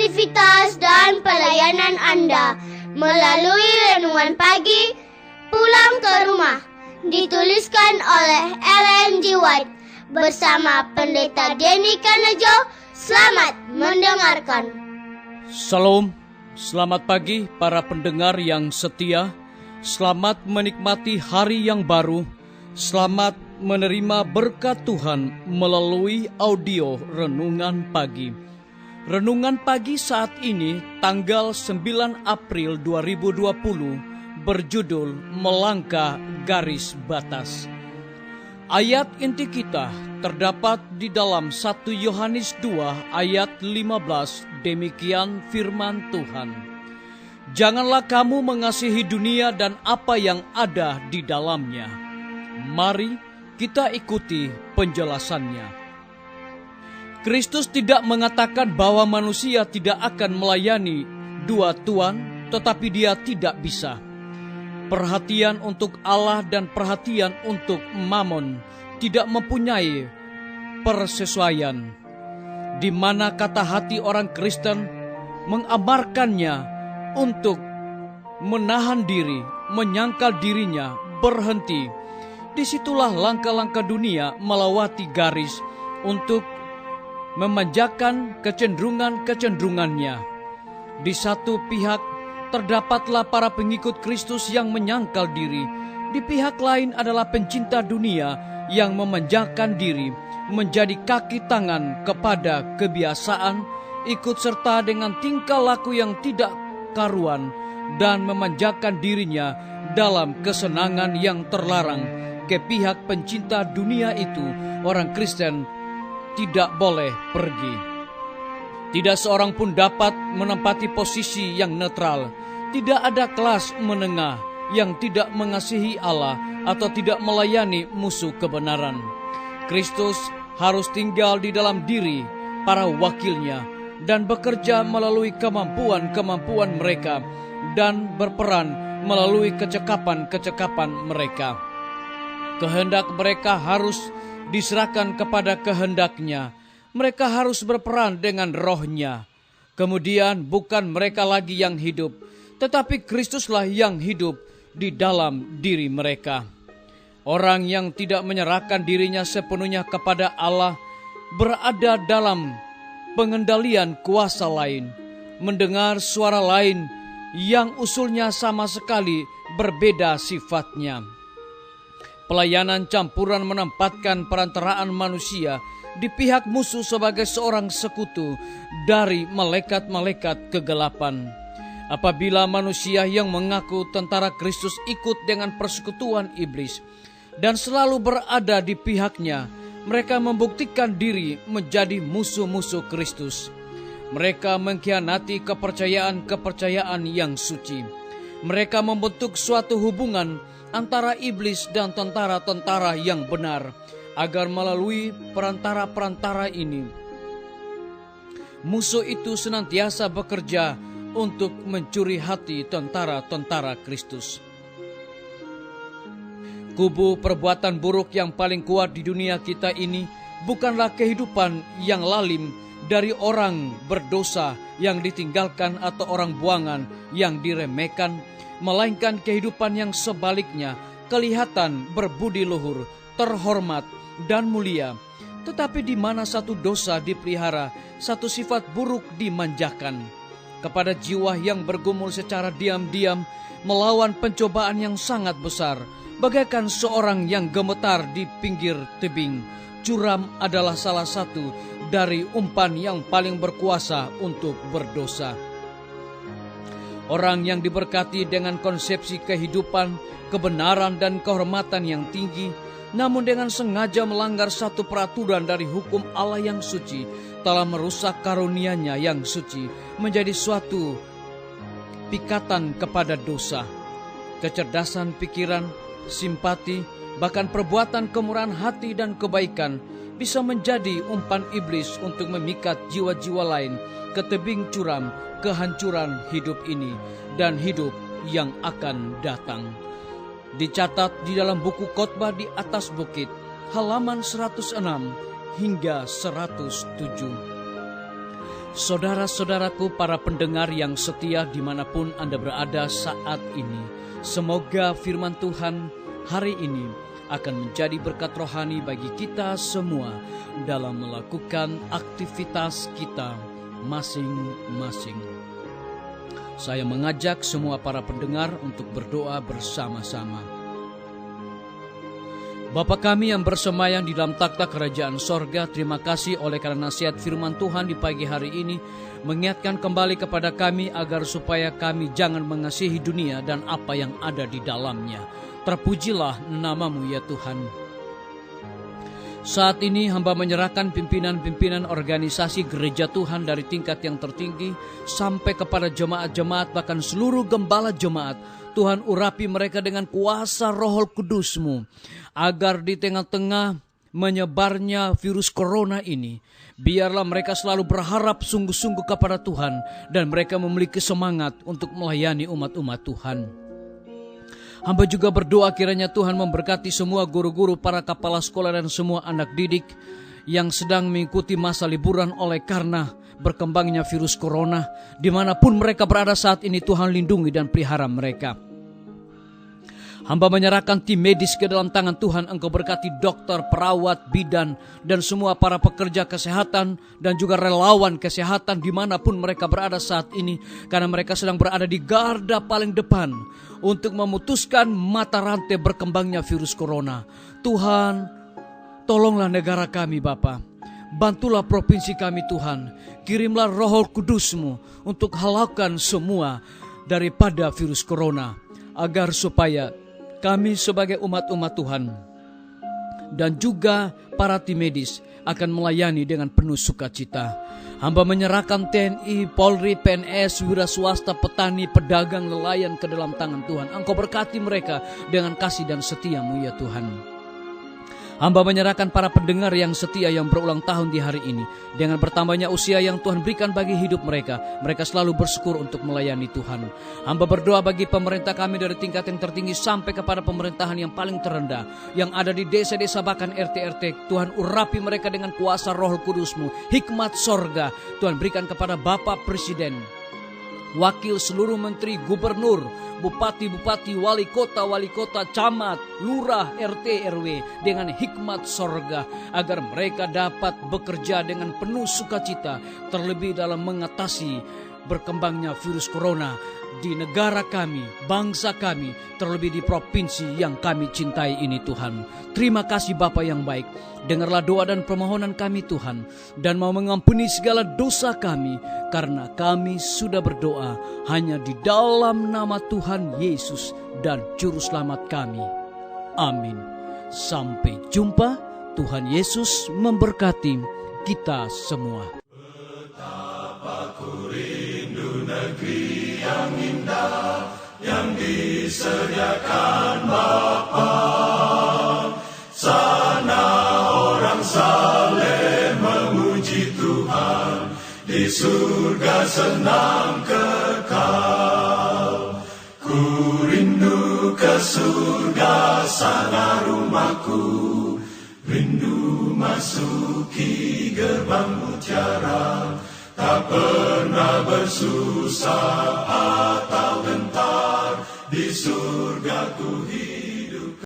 aktivitas dan pelayanan Anda melalui renungan pagi Pulang ke Rumah, dituliskan oleh Ellen G. White bersama Pendeta Denny Kanejo. Selamat mendengarkan. Salam, selamat pagi para pendengar yang setia. Selamat menikmati hari yang baru. Selamat menerima berkat Tuhan melalui audio Renungan Pagi. Renungan Pagi saat ini tanggal 9 April 2020 berjudul Melangkah Garis Batas. Ayat inti kita terdapat di dalam 1 Yohanes 2 ayat 15. Demikian firman Tuhan. Janganlah kamu mengasihi dunia dan apa yang ada di dalamnya. Mari kita ikuti penjelasannya. Kristus tidak mengatakan bahwa manusia tidak akan melayani dua tuan, tetapi dia tidak bisa. Perhatian untuk Allah dan perhatian untuk Mammon tidak mempunyai persesuaian, di mana kata hati orang Kristen mengamarkannya untuk menahan diri, menyangkal dirinya, berhenti. Disitulah langkah-langkah dunia melewati garis untuk memanjakan kecenderungan-kecenderungannya. Di satu pihak terdapatlah para pengikut Kristus yang menyangkal diri. Di pihak lain adalah pencinta dunia yang memanjakan diri, menjadi kaki tangan kepada kebiasaan, ikut serta dengan tingkah laku yang tidak karuan, dan memanjakan dirinya dalam kesenangan yang terlarang. Ke pihak pencinta dunia itu, orang Kristen tidak boleh pergi. Tidak seorang pun dapat menempati posisi yang netral. Tidak ada kelas menengah yang tidak mengasihi Allah atau tidak melayani musuh kebenaran. Kristus harus tinggal di dalam diri para wakilnya dan bekerja melalui kemampuan-kemampuan mereka dan berperan melalui kecekapan-kecekapan mereka. Kehendak mereka harus diserahkan kepada kehendaknya. Mereka harus berperan dengan rohnya. Kemudian bukan mereka lagi yang hidup, tetapi Kristuslah yang hidup di dalam diri mereka. Orang yang tidak menyerahkan dirinya sepenuhnya kepada Allah berada dalam pengendalian kuasa lain, mendengar suara lain yang usulnya sama sekali berbeda sifatnya. Pelayanan campuran menempatkan perantaraan manusia di pihak musuh sebagai seorang sekutu dari malaikat-malaikat kegelapan. Apabila manusia yang mengaku tentara Kristus ikut dengan persekutuan iblis dan selalu berada di pihaknya, mereka membuktikan diri menjadi musuh-musuh Kristus. Mereka mengkhianati kepercayaan-kepercayaan yang suci. Mereka membentuk suatu hubungan antara iblis dan tentara-tentara yang benar, agar melalui perantara-perantara ini, musuh itu senantiasa bekerja untuk mencuri hati tentara-tentara Kristus. Kubu perbuatan buruk yang paling kuat di dunia kita ini bukanlah kehidupan yang lalim dari orang berdosa yang ditinggalkan atau orang buangan yang diremehkan, melainkan kehidupan yang sebaliknya, kelihatan berbudi luhur, terhormat, dan mulia. Tetapi di mana satu dosa dipelihara, satu sifat buruk dimanjakan. Kepada jiwa yang bergumul secara diam-diam, melawan pencobaan yang sangat besar, bagaikan seorang yang gemetar di pinggir tebing. Curam adalah salah satu dari umpan yang paling berkuasa untuk berdosa. Orang yang diberkati dengan konsepsi kehidupan, kebenaran dan kehormatan yang tinggi, namun dengan sengaja melanggar satu peraturan dari hukum Allah yang suci, telah merusak karunia-Nya yang suci menjadi suatu pikatan kepada dosa. Kecerdasan pikiran, simpati, bahkan perbuatan kemurahan hati dan kebaikan bisa menjadi umpan iblis untuk memikat jiwa-jiwa lain ke tebing curam kehancuran hidup ini dan hidup yang akan datang. Dicatat di dalam buku Khotbah di atas bukit, halaman 106 hingga 107. Saudara-saudaraku, para pendengar yang setia dimanapun Anda berada saat ini, semoga firman Tuhan hari ini akan menjadi berkat rohani bagi kita semua dalam melakukan aktivitas kita masing-masing. Saya mengajak semua para pendengar untuk berdoa bersama-sama. Bapa kami yang bersemayam di dalam takhta kerajaan sorga, terima kasih oleh karena nasihat firman Tuhan di pagi hari ini mengingatkan kembali kepada kami agar supaya kami jangan mengasihi dunia dan apa yang ada di dalamnya. Terpujilah nama-Mu ya Tuhan. Saat ini hamba menyerahkan pimpinan-pimpinan organisasi gereja Tuhan dari tingkat yang tertinggi sampai kepada jemaat-jemaat, bahkan seluruh gembala jemaat. Tuhan urapi mereka dengan kuasa Roh Kudus-Mu, agar di tengah-tengah menyebarnya virus corona ini, biarlah mereka selalu berharap sungguh-sungguh kepada Tuhan dan mereka memiliki semangat untuk melayani umat-umat Tuhan. Hamba juga berdoa kiranya Tuhan memberkati semua guru-guru, para kepala sekolah dan semua anak didik yang sedang mengikuti masa liburan oleh karena berkembangnya virus corona. Dimanapun mereka berada saat ini, Tuhan lindungi dan pelihara mereka. Hamba menyerahkan tim medis ke dalam tangan Tuhan. Engkau berkati dokter, perawat, bidan, dan semua para pekerja kesehatan dan juga relawan kesehatan dimanapun mereka berada saat ini. Karena mereka sedang berada di garda paling depan untuk memutuskan mata rantai berkembangnya virus corona. Tuhan, tolonglah negara kami Bapa. Bantulah provinsi kami Tuhan. Kirimlah Roh Kudus-Mu untuk halaukan semua daripada virus corona, agar supaya kami sebagai umat-umat Tuhan dan juga para tim medis akan melayani dengan penuh sukacita. Hamba menyerahkan TNI, Polri, PNS, wira swasta, petani, pedagang, nelayan ke dalam tangan Tuhan. Engkau berkati mereka dengan kasih dan setia-Mu ya Tuhan. Hamba menyerahkan para pendengar yang setia yang berulang tahun di hari ini. Dengan bertambahnya usia yang Tuhan berikan bagi hidup mereka, mereka selalu bersyukur untuk melayani Tuhan. Hamba berdoa bagi pemerintah kami dari tingkat yang tertinggi sampai kepada pemerintahan yang paling terendah, yang ada di desa-desa bahkan RT-RT. Tuhan urapi mereka dengan kuasa Roh Kudus-Mu, hikmat sorga. Tuhan berikan kepada Bapak Presiden, wakil seluruh menteri, gubernur, bupati-bupati, wali kota, camat, lurah, RT, RW dengan hikmat sorga, agar mereka dapat bekerja dengan penuh sukacita, terlebih dalam mengatasi berkembangnya virus corona di negara kami, bangsa kami, terlebih di provinsi yang kami cintai ini Tuhan. Terima kasih Bapa yang baik. Dengarlah doa dan permohonan kami Tuhan, dan mau mengampuni segala dosa kami, karena kami sudah berdoa hanya di dalam nama Tuhan Yesus dan Juru Selamat kami. Amin. Sampai jumpa. Tuhan Yesus memberkati kita semua. Betapa ku rindu negeri yang indah yang disediakan Bapa. Sana orang saleh memuji Tuhan, di surga senang kekal. Ku rindu ke surga, sana rumahku, rindu masuki gerbang mutiara, tak pernah bersusah atau gentar, di surga ku hidup.